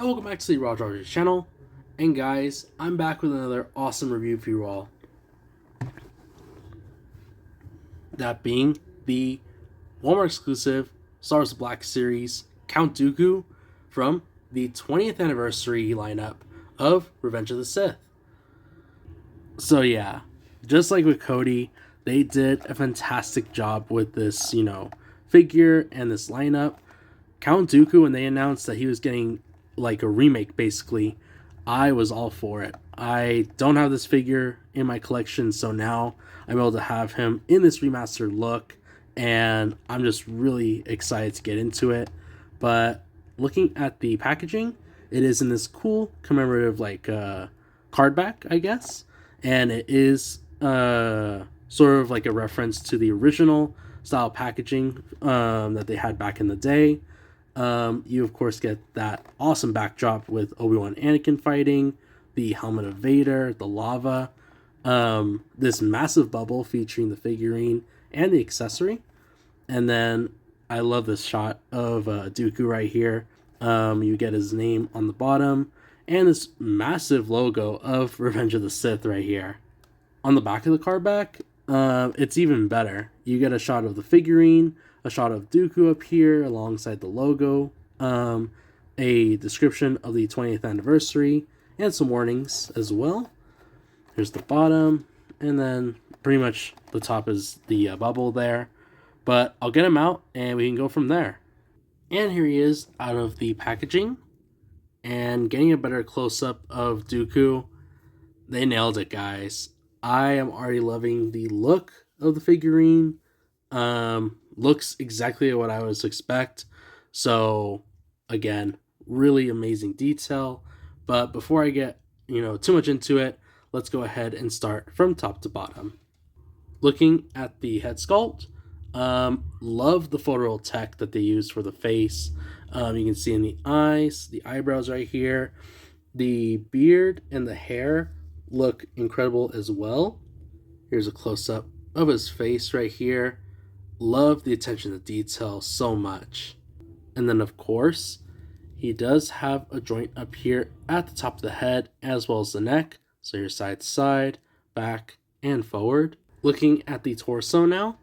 welcome back to the ROTS channel, and guys, I'm back with another awesome review for you all. That being the Walmart exclusive Star Wars Black Series Count Dooku from the 20th anniversary lineup of Revenge of the Sith. So yeah, just like with Cody, they did a fantastic job with this, figure and this lineup. Count Dooku, when they announced that he was getting like a remake, basically, I was all for it. I don't have this figure in my collection, so now I'm able to have him in this remastered look, and I'm just really excited to get into it. But looking at the packaging, it is in this cool commemorative card back, I guess, and it is sort of like a reference to the original style packaging that they had back in the day. You of course get that awesome backdrop with Obi-Wan Anakin fighting, the helmet of Vader, the lava, this massive bubble featuring the figurine and the accessory. And then I love this shot of Dooku right here. You get his name on the bottom and this massive logo of Revenge of the Sith right here. On the back of the card back, it's even better. You get a shot of the figurine, a shot of Dooku up here alongside the logo, a description of the 20th anniversary, and some warnings as well. Here's the bottom, and then pretty much the top is the bubble there. But I'll get him out, and we can go from there. And here he is out of the packaging, and getting a better close-up of Dooku. They nailed it, guys. I am already loving the look of the figurine. Looks exactly what I would expect. So again, really amazing detail. But before I get too much into it, let's go ahead and start from top to bottom. Looking at the head sculpt, love the photoreal tech that they used for the face. You can see in the eyes, the eyebrows right here, the beard and the hair look incredible as well. Here's a close-up of his face right here. Love the attention to detail so much. And then of course, he does have a joint up here at the top of the head as well as the neck. So you're side to side, back, and forward. Looking at the torso now,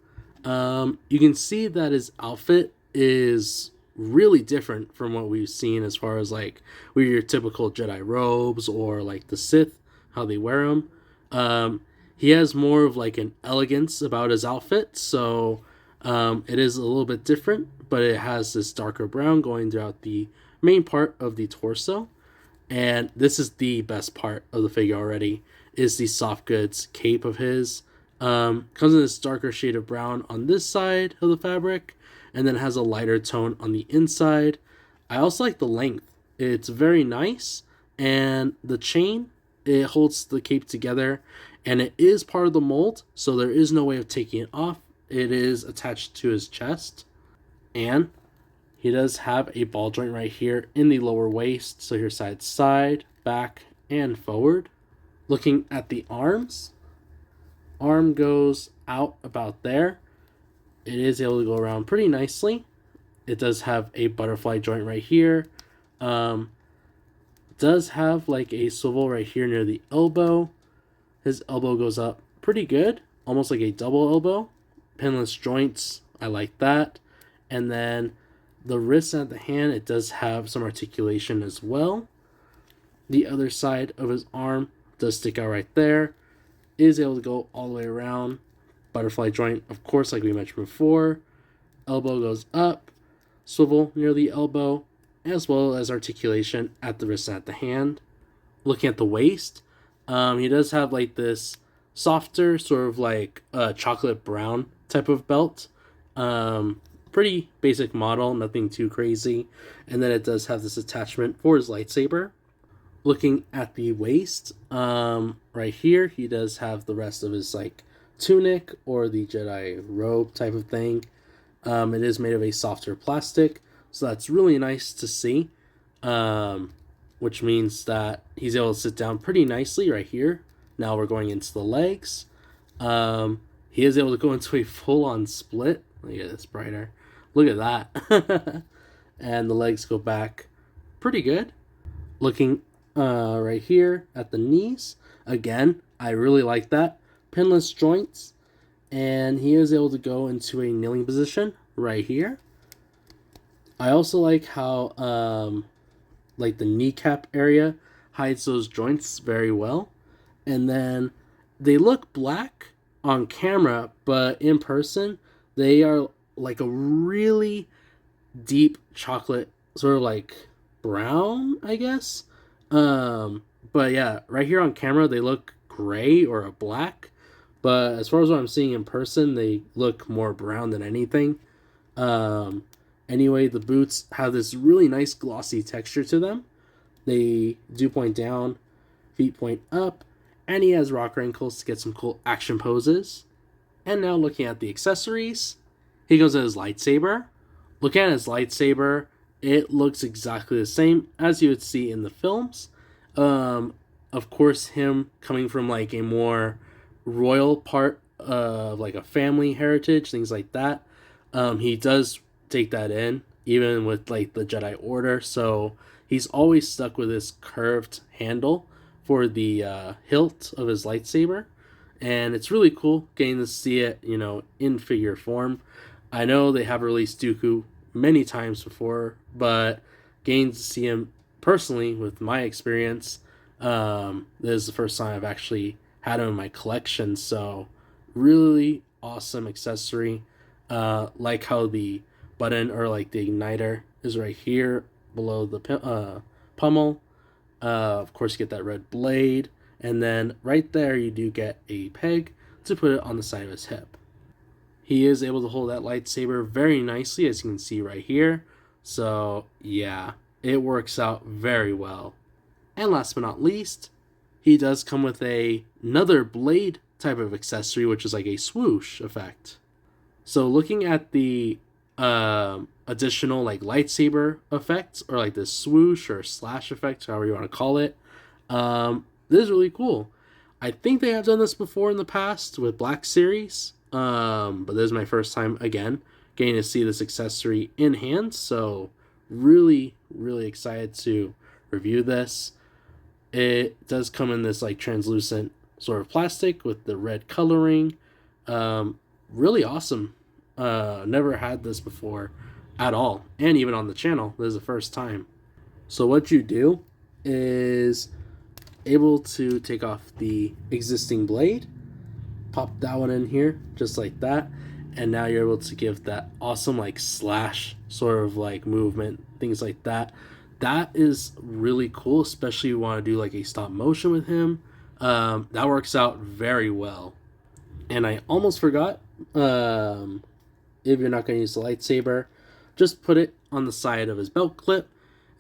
you can see that his outfit is really different from what we've seen as far as like with your typical Jedi robes or like the Sith, how they wear them. He has more of like an elegance about his outfit, so it is a little bit different, but it has this darker brown going throughout the main part of the torso. And this is the best part of the figure already, is the soft goods cape of his. Comes in this darker shade of brown on this side of the fabric, and then has a lighter tone on the inside. I also like the length. It's very nice, and the chain, it holds the cape together, and it is part of the mold, so there is no way of taking it off. It is attached to his chest, and he does have a ball joint right here in the lower waist, so here side to side, back, and forward. Looking at the arms, arm goes out about there. It is able to go around pretty nicely. It does have a butterfly joint right here. Does have like a swivel right here near the elbow. His elbow goes up pretty good, almost like a double elbow. Pinless joints, I like that. And then the wrist and the hand, it does have some articulation as well. The other side of his arm does stick out right there. Is able to go all the way around. Butterfly joint, of course, like we mentioned before. Elbow goes up, swivel near the elbow, as well as articulation at the wrist and at the hand. Looking at the waist, he does have like this softer, sort of like chocolate brown type of belt. Pretty basic model, nothing too crazy. And then it does have this attachment for his lightsaber. Looking at the waist, right here, he does have the rest of his like tunic or the Jedi robe type of thing. It is made of a softer plastic, so that's really nice to see. Which means that he's able to sit down pretty nicely right here. Now we're going into the legs. He is able to go into a full-on split. Look at this brighter. Look at that. And the legs go back pretty good. Looking right here at the knees, again, I really like that. Pinless joints, and he is able to go into a kneeling position right here. I also like how like the kneecap area hides those joints very well. And then they look black on camera, but in person they are like a really deep chocolate, sort of like brown, I guess. But yeah, right here on camera they look gray or a black, but as far as what I'm seeing in person, they look more brown than anything. Um, anyway, the boots have this really nice glossy texture to them. They do point down, feet point up, and he has rocker ankles to get some cool action poses. And now looking at the accessories, he goes at his lightsaber. Looking at his lightsaber, it looks exactly the same as you would see in the films. Of course, him coming from like a more royal part of like a family heritage, things like that. He does take that in, even with like the Jedi Order. So he's always stuck with this curved handle for the hilt of his lightsaber, and it's really cool getting to see it, in figure form. I know they have released Dooku many times before, but getting to see him personally, with my experience, this is the first time I've actually had him in my collection. So, really awesome accessory. Like how the button, or like the igniter, is right here below the pummel. Of course, you get that red blade, and then right there you do get a peg to put it on the side of his hip. He is able to hold that lightsaber very nicely, as you can see right here. So yeah, it works out very well. And last but not least, he does come with another blade type of accessory, which is like a swoosh effect. So looking at the additional like lightsaber effects, or like the swoosh or slash effect, however you want to call it, this is really cool. I think they have done this before in the past with Black Series, but this is my first time again getting to see this accessory in hand. So really, really excited to review this. It does come in this like translucent sort of plastic with the red coloring. Really awesome. Never had this before at all, and even on the channel, this is the first time. So what you do is able to take off the existing blade, pop that one in here just like that, and now you're able to give that awesome like slash sort of like movement, things like that. That is really cool, especially if you want to do like a stop motion with him. That works out very well. And I almost forgot, if you're not going to use the lightsaber, just put it on the side of his belt clip,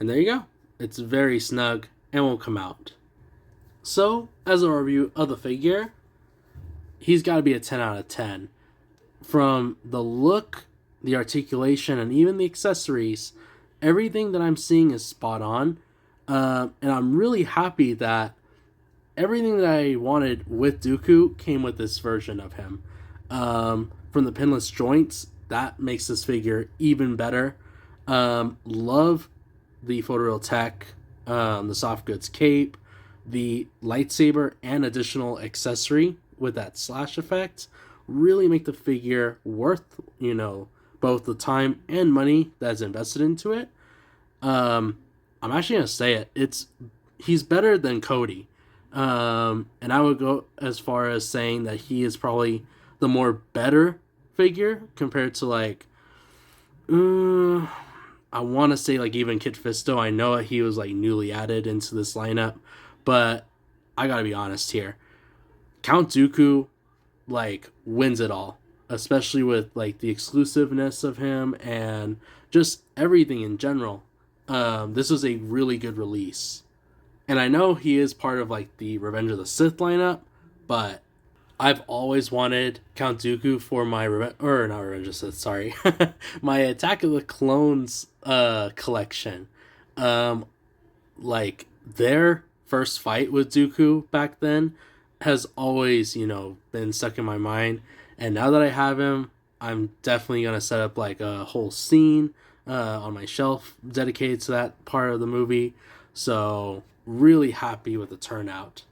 and there you go. It's very snug and won't come out. So, as a review of the figure, he's got to be a 10 out of 10. From the look, the articulation, and even the accessories, everything that I'm seeing is spot on. And I'm really happy that everything that I wanted with Dooku came with this version of him. From the pinless joints, that makes this figure even better. Love the photoreal tech, the soft goods cape, the lightsaber, and additional accessory with that slash effect really make the figure worth, both the time and money that's invested into it. I'm actually gonna say it. He's better than Cody. And I would go as far as saying that he is probably the more better figure compared to like, I want to say like even Kit Fisto. I know he was like newly added into this lineup, but I gotta be honest here. Count Dooku like wins it all, especially with like the exclusiveness of him and just everything in general. This was a really good release. And I know he is part of like the Revenge of the Sith lineup, but I've always wanted Count Dooku for my not Revenge of the Sith, sorry, my Attack of the Clones collection. Like their first fight with Dooku back then has always, been stuck in my mind. And now that I have him, I'm definitely gonna set up like a whole scene on my shelf dedicated to that part of the movie. So really happy with the turnout.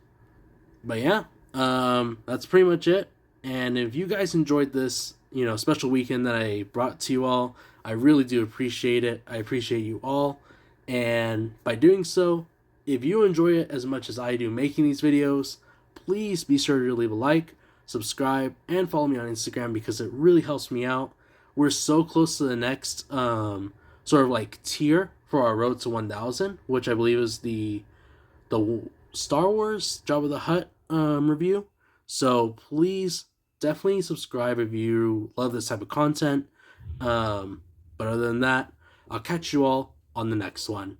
But yeah, that's pretty much it. And if you guys enjoyed this, special weekend that I brought to you all, I really do appreciate it. I appreciate you all. And by doing so, if you enjoy it as much as I do making these videos, please be sure to leave a like, subscribe, and follow me on Instagram because it really helps me out. We're so close to the next sort of like tier for our road to 1,000, which I believe is the Star Wars Jabba the Hutt review. So please definitely subscribe if you love this type of content. But other than that, I'll catch you all on the next one.